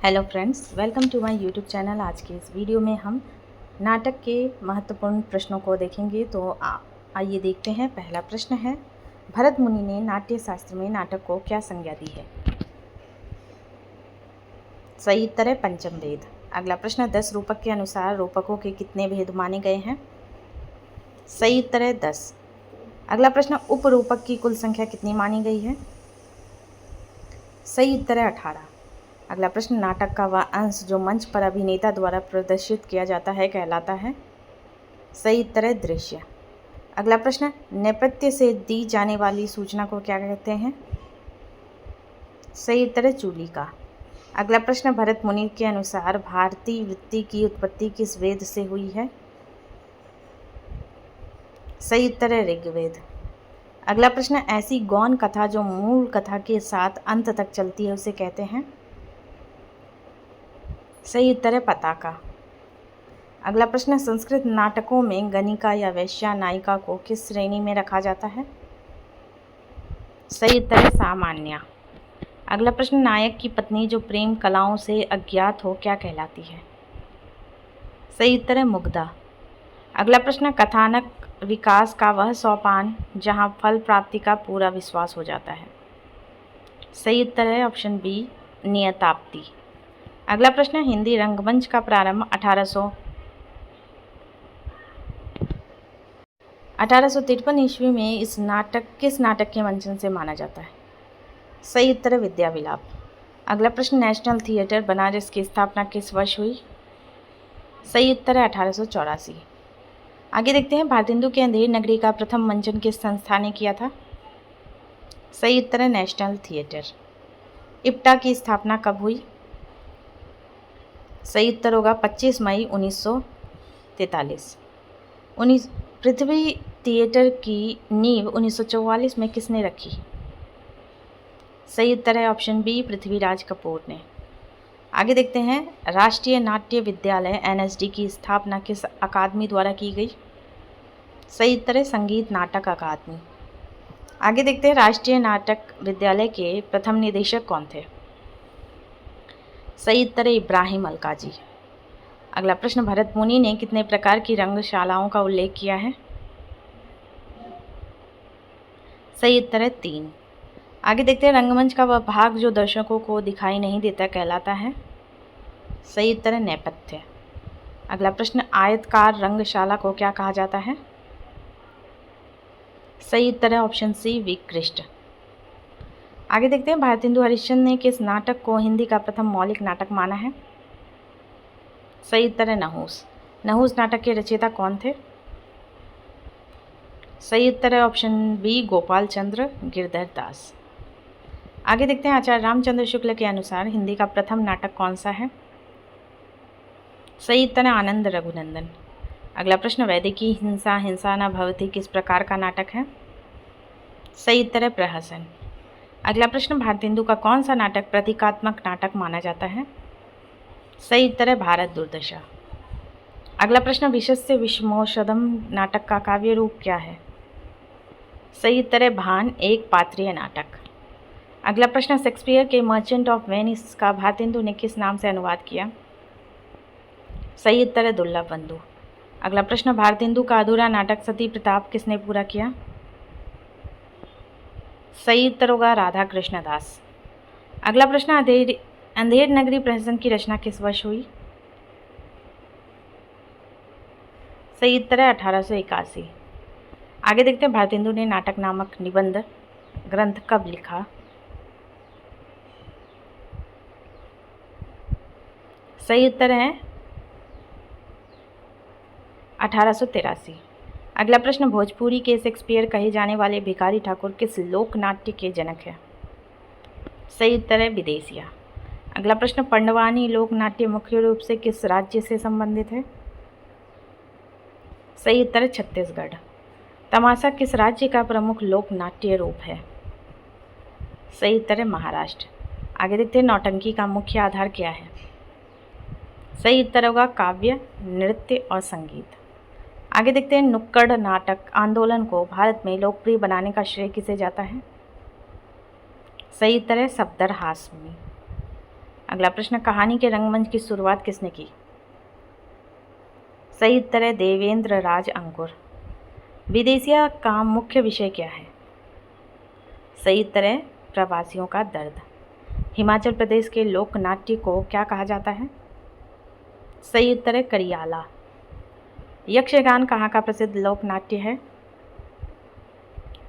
Hello friends, welcome to my YouTube channel. आज के इस वीडियो में हम नाटक के महत्वपूर्ण प्रश्नों को देखेंगे। तो आइए देखते हैं। पहला प्रश्न है, भरत मुनि ने नाट्य शास्त्र में नाटक को क्या संज्ञा दी है? सही उत्तर है पंचम वेद। अगला प्रश्न, 10 रूपक के अनुसार रूपकों के कितने भेद माने गए हैं? सही उत्तर है 10। अगला प्रश्न, उपरूपक की कुल संख्या कितनी मानी गई है? सही उत्तर है 18। अगला प्रश्न, नाटक का वह अंश जो मंच पर अभिनेता द्वारा प्रदर्शित किया जाता है कहलाता है? सही उत्तर है दृश्य। अगला प्रश्न, नेपथ्य से दी जाने वाली सूचना को क्या कहते हैं? सही उत्तर है चूलिका। अगला प्रश्न, भरत मुनि के अनुसार भारतीय वृत्ति की उत्पत्ति किस वेद से हुई है? सही उत्तर है ऋग्वेद। अगला प्रश्न, ऐसी गौण कथा जो मूल कथा के साथ अंत तक चलती है उसे कहते हैं? सही उत्तर है पताका। अगला प्रश्न, संस्कृत नाटकों में गणिका या वेश्या नायिका को किस श्रेणी में रखा जाता है? सही उत्तर है सामान्य। अगला प्रश्न, नायक की पत्नी जो प्रेम कलाओं से अज्ञात हो क्या कहलाती है? सही उत्तर है मुग्धा। अगला प्रश्न, कथानक विकास का वह सोपान जहां फल प्राप्ति का पूरा विश्वास हो जाता है? सही उत्तर है ऑप्शन बी, नियताप्ति। अगला प्रश्न, हिंदी रंगमंच का प्रारंभ 1853 ईस्वी में किस नाटक के मंचन से माना जाता है? सही उत्तर है विद्या विलाप। अगला प्रश्न, नेशनल थिएटर बनारस की स्थापना किस वर्ष हुई? सही उत्तर है 1884। आगे देखते हैं, भारतेंदु के अंधेर नगरी का प्रथम मंचन किस संस्था ने किया था? सही उत्तर है नेशनल थिएटर। इप्टा की स्थापना कब हुई? सही उत्तर होगा 25 मई 1943। पृथ्वी थिएटर की नींव 1944 में किसने रखी? सही उत्तर है ऑप्शन बी, पृथ्वीराज कपूर ने। आगे देखते हैं, राष्ट्रीय नाट्य विद्यालय एनएसडी की स्थापना किस अकादमी द्वारा की गई? सही उत्तर है संगीत नाटक अकादमी। आगे देखते हैं, राष्ट्रीय नाटक विद्यालय के प्रथम निदेशक कौन थे? सही उत्तर है इब्राहिम अलकाजी। अगला प्रश्न, भरत मुनि ने कितने प्रकार की रंगशालाओं का उल्लेख किया है? सही उत्तर है 3। आगे देखते हैं, रंगमंच का वह भाग जो दर्शकों को दिखाई नहीं देता कहलाता है? सही उत्तर है नेपथ्य। अगला प्रश्न, आयतकार रंगशाला को क्या कहा जाता है? सही उत्तर है ऑप्शन सी, विकृष्ट। आगे देखते हैं, भारतेंदु हरिश्चंद्र ने किस नाटक को हिंदी का प्रथम मौलिक नाटक माना है? सही उत्तर है नहुस। नहुस नाटक के रचयिता कौन थे? सही उत्तर है ऑप्शन बी, गोपाल चंद्र गिरधर दास। आगे देखते हैं, आचार्य रामचंद्र शुक्ल के अनुसार हिंदी का प्रथम नाटक कौन सा है? सही उत्तर है आनंद रघुनंदन। अगला प्रश्न, वैदिकी हिंसा हिंसा न भवति किस प्रकार का नाटक है? सही उत्तर है प्रहसन। अगला प्रश्न, भारतेंदु का कौन सा नाटक प्रतीकात्मक नाटक माना जाता है? सही उत्तर है भारत दुर्दशा। अगला प्रश्न, विशस्य विषमोषधम नाटक का काव्य रूप क्या है? सही उत्तर है भान, एक पात्रीय नाटक। अगला प्रश्न, शेक्सपियर के मर्चेंट ऑफ वेनिस का भारतेंदु ने किस नाम से अनुवाद किया? सही उत्तर है दुर्लभ बंधु। अगला प्रश्न, भारतेंदु का अधूरा नाटक सती प्रताप किसने पूरा किया? सही उत्तर होगा राधा कृष्ण दास। अगला प्रश्न, अंधेर नगरी प्रहसन की रचना किस वर्ष हुई? सही उत्तर है 1881। आगे देखते हैं, भारतेंदु ने नाटक नामक निबंध ग्रंथ कब लिखा? सही उत्तर है 1883। अगला प्रश्न, भोजपुरी के शेक्सपियर कहे जाने वाले भिखारी ठाकुर किस लोक नाट्य के जनक हैं? सही उत्तर है विदेशिया। अगला प्रश्न, पंडवानी लोक नाट्य मुख्य रूप से किस राज्य से संबंधित है? सही उत्तर है छत्तीसगढ़। तमाशा किस राज्य का प्रमुख लोक नाट्य रूप है? सही उत्तर है महाराष्ट्र। आगे देखते हैं, नौटंकी का मुख्य आधार क्या है? सही उत्तर होगा काव्य, नृत्य और संगीत। आगे देखते हैं, नुक्कड़ नाटक आंदोलन को भारत में लोकप्रिय बनाने का श्रेय किसे जाता है? सही उत्तर है सफदर हाशमी। अगला प्रश्न, कहानी के रंगमंच की शुरुआत किसने की? सही उत्तर है देवेंद्र राज अंकुर। विदेशिया का मुख्य विषय क्या है? सही उत्तर है प्रवासियों का दर्द। हिमाचल प्रदेश के लोक नाट्य को क्या कहा जाता है? सही उत्तर है करियाला। यक्षगान कहाँ का प्रसिद्ध लोक नाट्य है?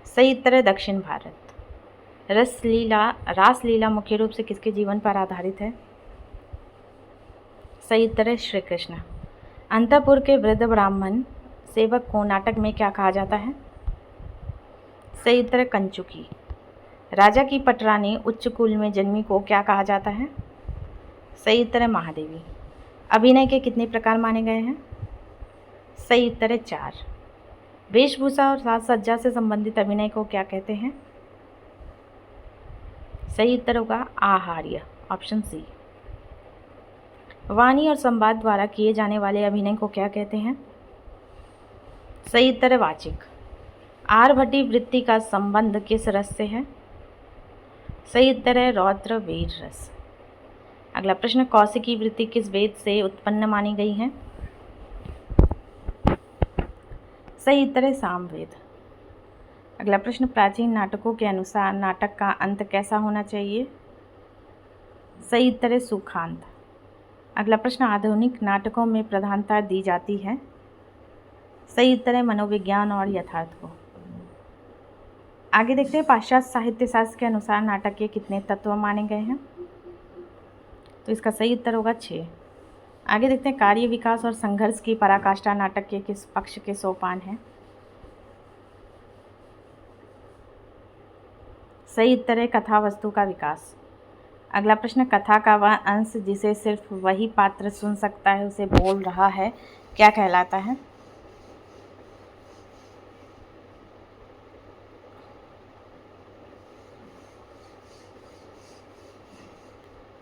सही उत्तर है दक्षिण भारत। रासलीला मुख्य रूप से किसके जीवन पर आधारित है? सही उत्तर है श्री कृष्ण। अंतपुर के वृद्ध ब्राह्मण सेवक को नाटक में क्या कहा जाता है? सही उत्तर है कंचुकी। राजा की पटरानी उच्च कुल में जन्मी को क्या कहा जाता है? सही उत्तर है महादेवी। अभिनय के कितने प्रकार माने गए हैं? सही उत्तर है 4। वेशभूषा और साज सज्जा से संबंधित अभिनय को क्या कहते हैं? सही उत्तर होगा आहार्य, ऑप्शन सी। वाणी और संवाद द्वारा किए जाने वाले अभिनय को क्या कहते हैं? सही उत्तर है वाचिक। आर्यभट्टी वृत्ति का संबंध किस रस से है? सही उत्तर है रौद्र वीर रस। अगला प्रश्न, कौशिकी वृत्ति किस वेद से उत्पन्न मानी गई है? सही उत्तर है सामवेद। अगला प्रश्न, प्राचीन नाटकों के अनुसार नाटक का अंत कैसा होना चाहिए? सही उत्तर है सुखांत। अगला प्रश्न, आधुनिक नाटकों में प्रधानता दी जाती है? सही उत्तर है मनोविज्ञान और यथार्थ को। आगे देखते हैं, पाश्चात्य साहित्य शास्त्र के अनुसार नाटक के कितने तत्व माने गए हैं? तो इसका सही उत्तर होगा 6। आगे देखते हैं, कार्य विकास और संघर्ष की पराकाष्ठा नाटक के किस पक्ष के सोपान है? सही उत्तर है कथा वस्तु का विकास। अगला प्रश्न, कथा का वह अंश जिसे सिर्फ वही पात्र सुन सकता है उसे बोल रहा है क्या कहलाता है?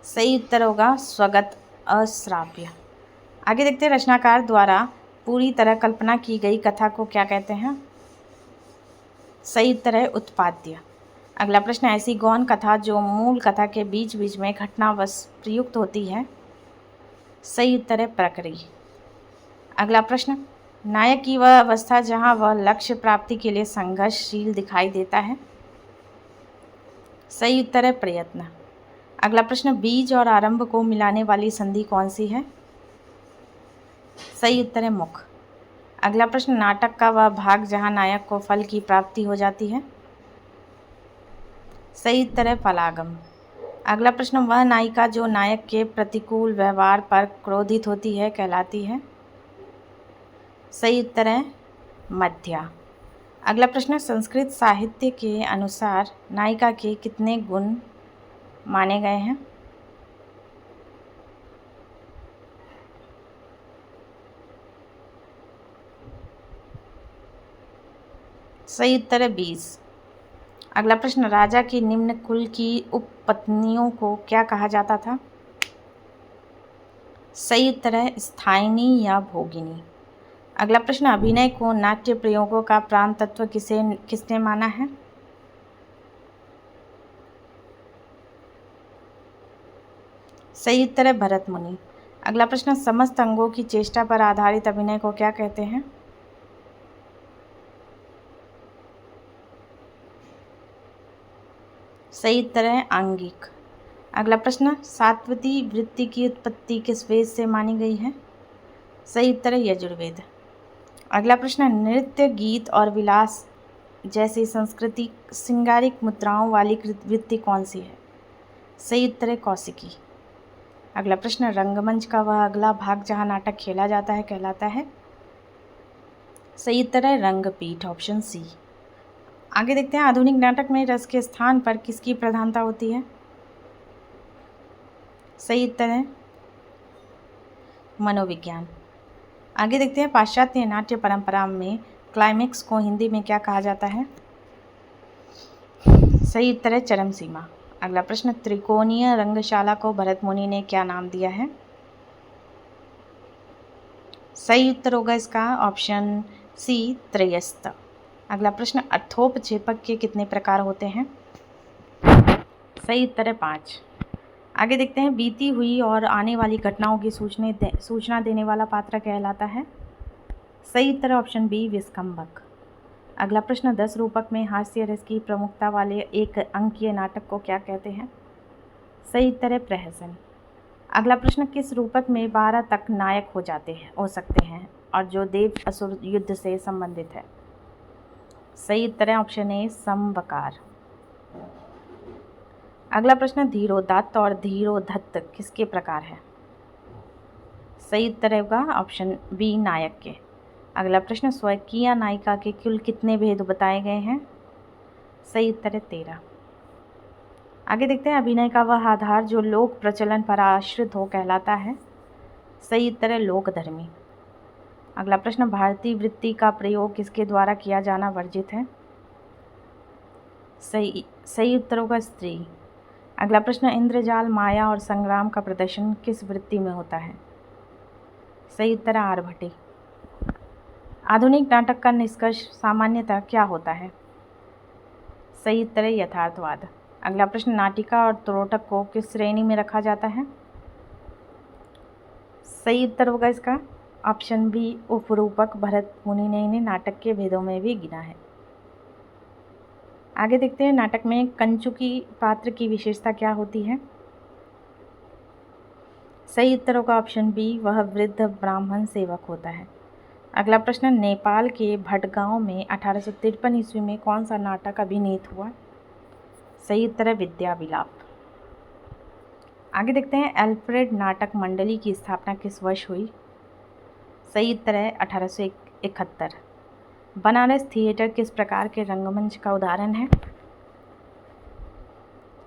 सही उत्तर होगा स्वगत अश्राव्य। आगे देखते हैं, रचनाकार द्वारा पूरी तरह कल्पना की गई कथा को क्या कहते हैं? सही उत्तर है उत्पाद्य। अगला प्रश्न, ऐसी गौण कथा जो मूल कथा के बीच बीच में घटनावश प्रयुक्त होती है? सही उत्तर है प्रकरी। अगला प्रश्न, नायक की वह अवस्था जहाँ वह लक्ष्य प्राप्ति के लिए संघर्षशील दिखाई देता है? सही उत्तर है प्रयत्न। अगला प्रश्न, बीज और आरंभ को मिलाने वाली संधि कौन सी है? सही उत्तर है मुख। अगला प्रश्न, नाटक का वह भाग जहाँ नायक को फल की प्राप्ति हो जाती है? सही उत्तर है फलागम। अगला प्रश्न, वह नायिका जो नायक के प्रतिकूल व्यवहार पर क्रोधित होती है कहलाती है? सही उत्तर है मध्या। अगला प्रश्न, संस्कृत साहित्य के अनुसार नायिका के कितने गुण माने गए हैं? सही उत्तर है 20। अगला प्रश्न, राजा की निम्न कुल की उपपत्नियों को क्या कहा जाता था? सही उत्तर है स्थायिनी या भोगिनी। अगला प्रश्न, अभिनय को नाट्य प्रयोगों का प्राण तत्व किसने माना है? सही उत्तर है भरत मुनि। अगला प्रश्न, समस्त अंगों की चेष्टा पर आधारित अभिनय को क्या कहते हैं? सही उत्तर है आंगिक। अगला प्रश्न, सात्वती वृत्ति की उत्पत्ति किस वेद से मानी गई है? सही उत्तर है यजुर्वेद। अगला प्रश्न, नृत्य गीत और विलास जैसी संस्कृति श्रृंगारिक मुद्राओं वाली वृत्ति कौन सी है? सही उत्तर है कौशिकी। अगला प्रश्न, रंगमंच का वह अगला भाग जहाँ नाटक खेला जाता है कहलाता है? सही उत्तर है रंगपीठ, ऑप्शन सी। आगे देखते हैं, आधुनिक नाटक में रस के स्थान पर किसकी प्रधानता होती है? सही उत्तर है मनोविज्ञान। आगे देखते हैं, पाश्चात्य नाट्य परंपरा में क्लाइमेक्स को हिंदी में क्या कहा जाता है? सही उत्तर है चरम सीमा। अगला प्रश्न, त्रिकोणीय रंगशाला को भरत मुनि ने क्या नाम दिया है? सही उत्तर होगा इसका ऑप्शन सी त्रयस्थ। अगला प्रश्न, अर्थोपक्षेपक के कितने प्रकार होते हैं? सही उत्तर है 5। आगे देखते हैं, बीती हुई और आने वाली घटनाओं की सूचना देने वाला पात्र कहलाता है। सही उत्तर ऑप्शन बी विस्कम्भक। अगला प्रश्न, 10 रूपक में हास्य रस की प्रमुखता वाले एक अंकीय नाटक को क्या कहते हैं? सही उत्तर है प्रहसन। अगला प्रश्न, किस रूपक में 12 तक नायक हो सकते हैं और जो देव असुर युद्ध से संबंधित है? सही उत्तर है ऑप्शन ए समवकार। अगला प्रश्न, धीरोदात्त और धीरोधत्त किसके प्रकार है? सही उत्तर होगा ऑप्शन बी नायक के। अगला प्रश्न, स्वकीय नायिका के कुल कितने भेद बताए गए हैं? सही उत्तर है 13। आगे देखते हैं, अभिनय का वह आधार जो लोक प्रचलन पर आश्रित हो कहलाता है। सही उत्तर है लोकधर्मी। अगला प्रश्न, भारतीय वृत्ति का प्रयोग किसके द्वारा किया जाना वर्जित है? सही उत्तर होगा स्त्री। अगला प्रश्न, इंद्रजाल, माया और संग्राम का प्रदर्शन किस वृत्ति में होता है? सही उत्तर है आरभटी। आधुनिक नाटक का निष्कर्ष सामान्यतः क्या होता है? सही उत्तर है यथार्थवाद। अगला प्रश्न, नाटिका और त्रोटक को किस श्रेणी में रखा जाता है? सही उत्तर होगा इसका ऑप्शन बी उपरूपक। भरत मुनि ने इन्हें नाटक के भेदों में भी गिना है। आगे देखते हैं, नाटक में कंचुकी पात्र की विशेषता क्या होती है? सही उत्तर होगा ऑप्शन बी, वह वृद्ध ब्राह्मण सेवक होता है। अगला प्रश्न, नेपाल के भटगांव में 1853 ईस्वी में कौन सा नाटक अभिनीत हुआ? सही उत्तर है विद्या विलाप। आगे देखते हैं, एल्फ्रेड नाटक मंडली की स्थापना किस वर्ष हुई? सही उत्तर है 1871। बनारस थिएटर किस प्रकार के रंगमंच का उदाहरण है?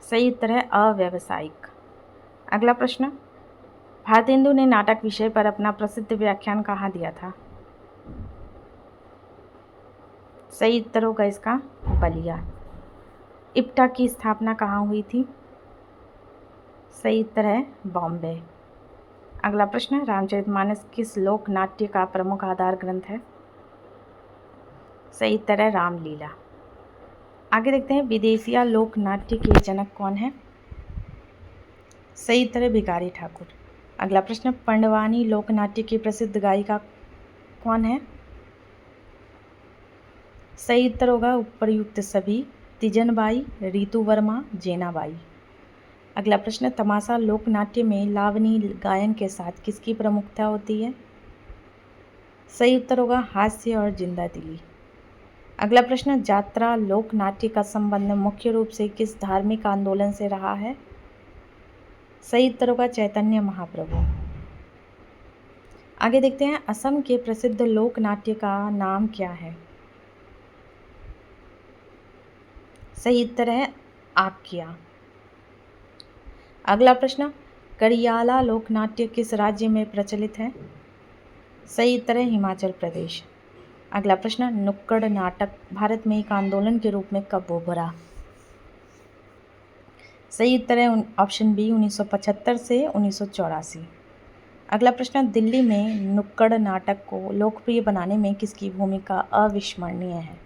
सही उत्तर है अव्यावसायिक। अगला प्रश्न, भारतेंदु ने नाटक विषय पर अपना प्रसिद्ध व्याख्यान कहाँ दिया था? सही उत्तर होगा इसका बलिया। इप्टा की स्थापना कहाँ हुई थी? सही उत्तर है बॉम्बे। अगला प्रश्न, रामचरितमानस किस लोक नाट्य का प्रमुख आधार ग्रंथ है? सही उत्तर है रामलीला। आगे देखते हैं, विदेशिया लोक नाट्य के जनक कौन है? सही उत्तर है भिखारी ठाकुर। अगला प्रश्न, पंडवानी लोक नाट्य की प्रसिद्ध गायिका कौन है? सही उत्तर होगा उपरयुक्त सभी, तीजनबाई, रीतू वर्मा, जेनाबाई। अगला प्रश्न, तमाशा लोक नाट्य में लावनी गायन के साथ किसकी प्रमुखता होती है? सही उत्तर होगा हास्य और जिंदा दिली। अगला प्रश्न, जात्रा लोक नाट्य का संबंध मुख्य रूप से किस धार्मिक आंदोलन से रहा है? सही उत्तर होगा चैतन्य महाप्रभु। आगे देखते हैं, असम के प्रसिद्ध लोक नाट्य का नाम क्या है? सही उत्तर है आख्या। अगला प्रश्न, करियाला लोक नाट्य किस राज्य में प्रचलित है? सही उत्तर है हिमाचल प्रदेश। अगला प्रश्न, नुक्कड़ नाटक भारत में एक आंदोलन के रूप में कब उभरा? सही उत्तर है ऑप्शन बी 1975 से 1984। अगला प्रश्न, दिल्ली में नुक्कड़ नाटक को लोकप्रिय बनाने में किसकी भूमिका अविस्मरणीय है?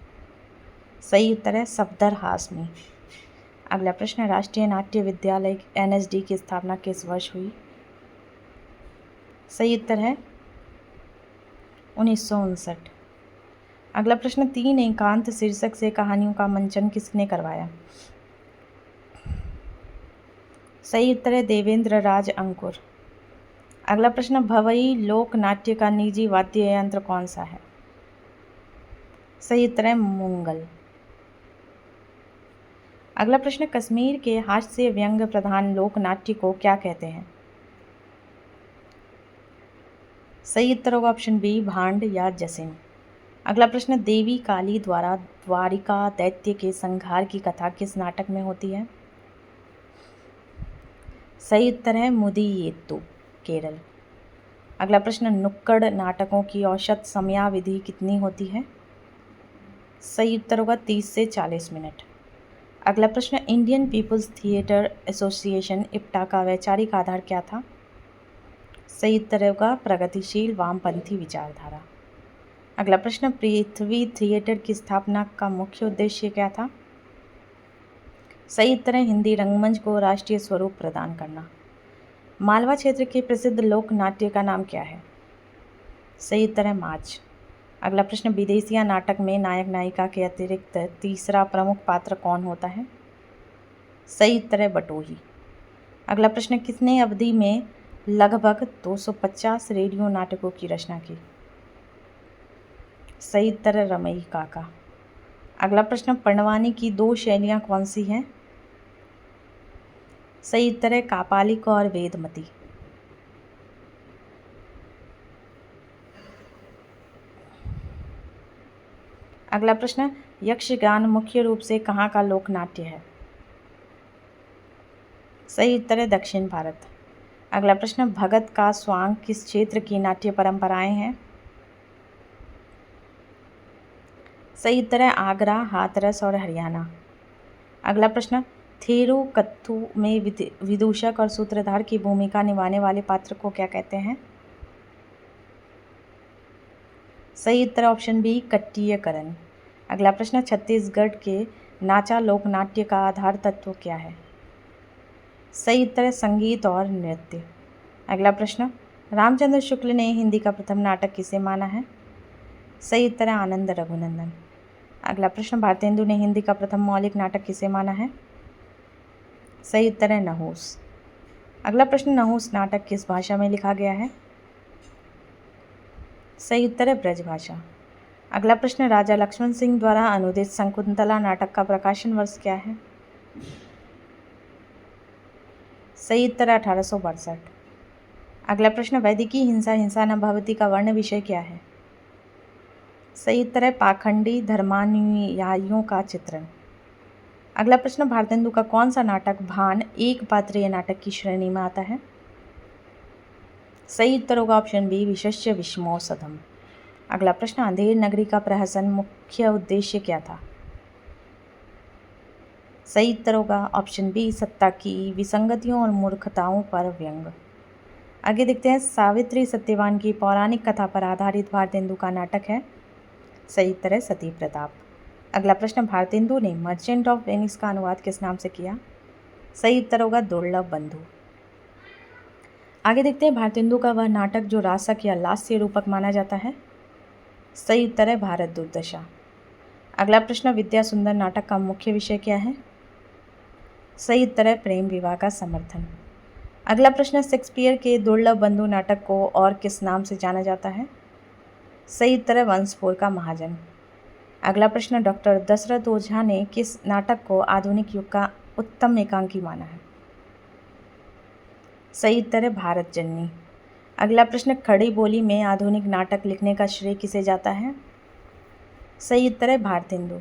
सही उत्तर है सफदर हाशमी। अगला प्रश्न, राष्ट्रीय नाट्य विद्यालय NSD की स्थापना किस वर्ष हुई? सही उत्तर है 1959। अगला प्रश्न, 3 एकांत शीर्षक से कहानियों का मंचन किसने करवाया? सही उत्तर है देवेंद्र राज अंकुर। अगला प्रश्न, भवई लोक नाट्य का निजी वाद्य यंत्र कौन सा है? सही उत्तर है मुंगल। अगला प्रश्न, कश्मीर के हास्य व्यंग्य प्रधान लोक नाट्य को क्या कहते हैं? सही उत्तर होगा ऑप्शन बी भांड या जसिन। अगला प्रश्न, देवी काली द्वारा द्वारिका दैत्य के संहार की कथा किस नाटक में होती है? सही उत्तर है मुदियेत्तु, केरल। अगला प्रश्न, नुक्कड़ नाटकों की औसत समयावधि कितनी होती है? सही उत्तर होगा 30 से 40 मिनट। अगला प्रश्न, Indian People's Theatre Association IPTA का वैचारिक आधार क्या था? सही उत्तर होगा प्रगतिशील वामपंथी विचारधारा। अगला प्रश्न, पृथ्वी थिएटर की स्थापना का मुख्य उद्देश्य क्या था? सही उत्तर है हिंदी रंगमंच को राष्ट्रीय स्वरूप प्रदान करना। मालवा क्षेत्र के प्रसिद्ध लोक नाट्य का नाम क्या है? सही उत्तर है माच। अगला प्रश्न, विदेशिया नाटक में नायक नायिका के अतिरिक्त तीसरा प्रमुख पात्र कौन होता है? सही उत्तर है बटोही। अगला प्रश्न, किसने अवधि में लगभग 250 रेडियो नाटकों की रचना की? सही उत्तर है रमई काका। अगला प्रश्न, पंडवानी की 2 शैलियाँ कौन सी हैं? सही उत्तर है कापालिक और वेदमती। अगला प्रश्न, यक्षगान मुख्य रूप से कहाँ का लोक नाट्य है? सही उत्तर है दक्षिण भारत। अगला प्रश्न, भगत का स्वांग किस क्षेत्र की नाट्य परंपराएं हैं? सही उत्तर है आगरा, हाथरस और हरियाणा। अगला प्रश्न, थेरुकथु में विदूषक और सूत्रधार की भूमिका निभाने वाले पात्र को क्या कहते हैं? सही उत्तर ऑप्शन बी कट्टीयकरण। अगला प्रश्न, छत्तीसगढ़ के नाचा लोक नाट्य का आधार तत्व क्या है? सही उत्तर है संगीत और नृत्य। अगला प्रश्न, रामचंद्र शुक्ल ने हिंदी का प्रथम नाटक किसे माना है? सही उत्तर है आनंद रघुनंदन। अगला प्रश्न, भारतेंदु ने हिंदी का प्रथम मौलिक नाटक किसे माना है? सही उत्तर है नहुस। अगला प्रश्न, नहुस नाटक किस भाषा में लिखा गया है? सही उत्तर है ब्रजभाषा। अगला प्रश्न, राजा लक्ष्मण सिंह द्वारा अनुदित शकुंतला नाटक का प्रकाशन वर्ष क्या है? सही उत्तर 1862। अगला प्रश्न, वैदिकी हिंसा हिंसा न भवति का वर्ण विषय क्या है? सही उत्तर है पाखंडी धर्मानुयायियों का चित्रण। अगला प्रश्न, भारतेंदु का कौन सा नाटक भान एक पात्रीय नाटक की श्रेणी में आता है? सही उत्तर होगा ऑप्शन बी विशस्य विषमोसधम। अगला प्रश्न, अंधेर नगरी का प्रहसन मुख्य उद्देश्य क्या था? सही उत्तर होगा ऑप्शन बी सत्ता की विसंगतियों और मूर्खताओं पर व्यंग। आगे देखते हैं, सावित्री सत्यवान की पौराणिक कथा पर आधारित भारतेंदु का नाटक है। सही उत्तर है सती प्रताप। अगला प्रश्न, भारतेंदु ने मर्चेंट ऑफ वेनिस का अनुवाद किस नाम से किया? सही उत्तर होगा दुर्लभ बंधु। आगे देखते हैं, भारतेंदु का वह नाटक जो रासक या लास्य रूपक माना जाता है? सही उत्तर है भारत दुर्दशा। अगला प्रश्न, विद्या सुंदर नाटक का मुख्य विषय क्या है? सही उत्तर है प्रेम विवाह का समर्थन। अगला प्रश्न, शेक्सपियर के दुर्लभ बंधु नाटक को और किस नाम से जाना जाता है? सही उत्तर है वंशपुर का महाजन। अगला प्रश्न, डॉक्टर दशरथ ओझा ने किस नाटक को आधुनिक युग का उत्तम एकांकी माना है? सही उत्तर है भारत जननी। अगला प्रश्न, खड़ी बोली में आधुनिक नाटक लिखने का श्रेय किसे जाता है? सही उत्तर है भारतेंदु।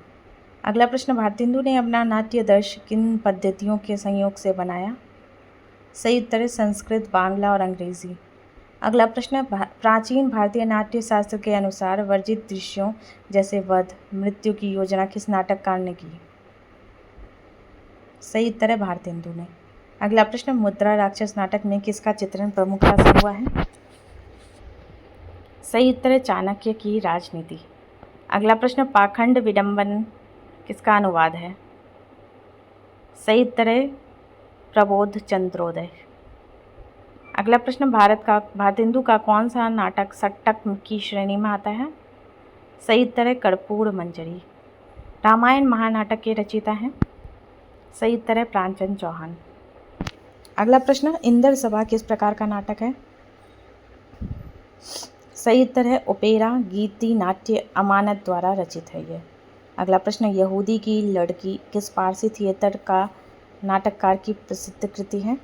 अगला प्रश्न, भारतेंदु ने अपना नाट्य दर्श किन पद्धतियों के संयोग से बनाया? सही उत्तर है संस्कृत, बांग्ला और अंग्रेजी। अगला प्रश्न, प्राचीन भारतीय नाट्य शास्त्र के अनुसार वर्जित दृश्यों जैसे वध, मृत्यु की योजना किस नाटककार ने की? सही उत्तर है भारतेंदु ने। अगला प्रश्न, मुद्रा राक्षस नाटक में किसका चित्रण प्रमुखता से हुआ है? सही उत्तर है चाणक्य की राजनीति। अगला प्रश्न, पाखंड विडंबन किसका अनुवाद है? सही उत्तर है प्रबोध चंद्रोदय। अगला प्रश्न, भारतेंदु का कौन सा नाटक सट्टक की श्रेणी में आता है? सही उत्तर है कर्पूर मंजरी। रामायण महानाटक के रचयिता हैं? सही उत्तर है प्राणचंद चौहान। अगला प्रश्न, इंदर सभा किस प्रकार का नाटक है? सही उत्तर है ओपेरा, गीति नाट्य अमानत द्वारा रचित है ये। अगला प्रश्न, यहूदी की लड़की किस पारसी थिएटर का नाटककार की प्रसिद्ध कृति है?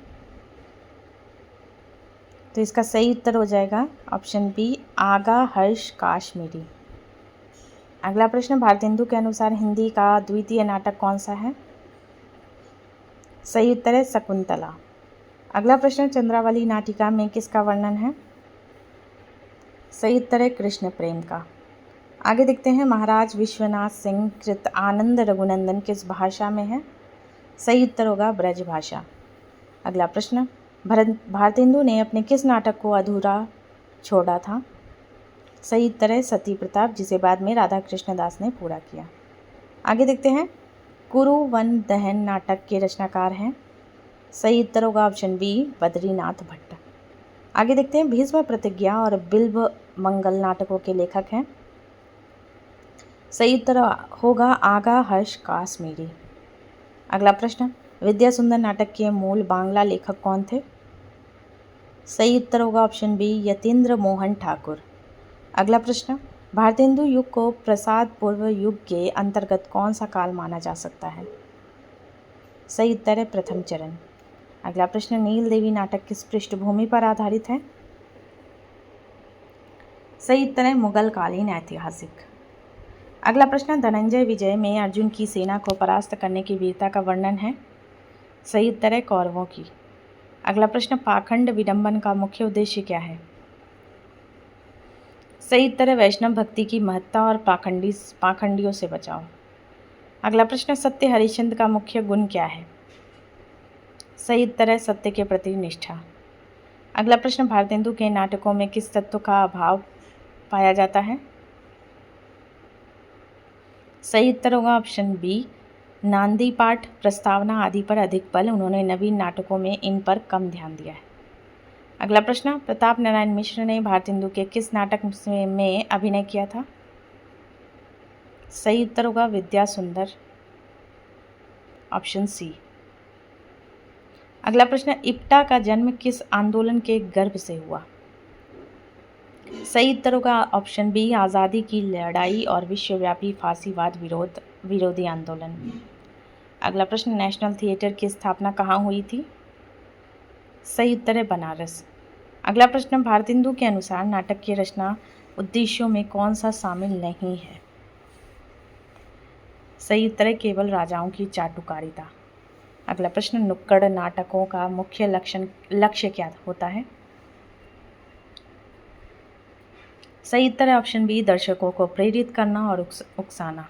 तो इसका सही उत्तर हो जाएगा ऑप्शन बी आगा हर्ष काश्मीरी। अगला प्रश्न, भारतेंदु के अनुसार हिंदी का द्वितीय नाटक कौन सा है? सही उत्तर है शकुंतला। अगला प्रश्न, चंद्रावली नाटिका में किसका वर्णन है? सही उत्तर है कृष्ण प्रेम का। आगे देखते हैं, महाराज विश्वनाथ सिंह कृत आनंद रघुनंदन किस भाषा में है? सही उत्तर होगा ब्रज भाषा। अगला प्रश्न, भारतेंदु ने अपने किस नाटक को अधूरा छोड़ा था? सही उत्तर है सती प्रताप, जिसे बाद में राधा कृष्ण दास ने पूरा किया। आगे देखते हैं, कुरुवन दहन नाटक के रचनाकार हैं? सही उत्तर होगा ऑप्शन बी बद्रीनाथ भट्ट। आगे देखते हैं, भीष्म प्रतिज्ञा और बिल्व मंगल नाटकों के लेखक हैं? सही उत्तर होगा आगा हर्ष काश्मीरी। अगला प्रश्न, विद्या सुंदर नाटक के मूल बांग्ला लेखक कौन थे? सही उत्तर होगा ऑप्शन बी यतीन्द्र मोहन ठाकुर। अगला प्रश्न, भारतेंदु युग को प्रसाद पूर्व युग के अंतर्गत कौन सा काल माना जा सकता है? सही उत्तर है प्रथम चरण। अगला प्रश्न, नील देवी नाटक किस पृष्ठभूमि पर आधारित है? सही उत्तर है मुगल कालीन ऐतिहासिक। अगला प्रश्न, धनंजय विजय में अर्जुन की सेना को परास्त करने की वीरता का वर्णन है? सही उत्तर है कौरवों की। अगला प्रश्न, पाखंड विडंबन का मुख्य उद्देश्य क्या है? सही उत्तर है वैष्णव भक्ति की महत्ता और पाखंडियों से बचाव। अगला प्रश्न, सत्य हरिश्चंद्र का मुख्य गुण क्या है? सही उत्तर है सत्य के प्रति निष्ठा। अगला प्रश्न, भारतेंदु के नाटकों में किस तत्व का अभाव पाया जाता है? सही उत्तर होगा ऑप्शन बी नांदी पाठ, प्रस्तावना आदि पर अधिक बल। उन्होंने नवीन नाटकों में इन पर कम ध्यान दिया है। अगला प्रश्न, प्रताप नारायण मिश्र ने भारतेंदु के किस नाटक में अभिनय किया था? सही उत्तर होगा विद्या सुंदर, ऑप्शन सी। अगला प्रश्न, इप्टा का जन्म किस आंदोलन के गर्भ से हुआ? सही उत्तर होगा ऑप्शन बी आज़ादी की लड़ाई और विश्वव्यापी फांसीवाद विरोधी आंदोलन। अगला प्रश्न, नेशनल थिएटर की स्थापना कहाँ हुई थी? सही उत्तर है बनारस। अगला प्रश्न, भारतेंदु के अनुसार नाटक की रचना उद्देश्यों में कौन सा शामिल नहीं है? सही उत्तर है केवल राजाओं की चाटुकारिता। अगला प्रश्न, नुक्कड़ नाटकों का मुख्य लक्ष्य क्या होता है? सही उत्तर है ऑप्शन बी दर्शकों को प्रेरित करना और उकसाना।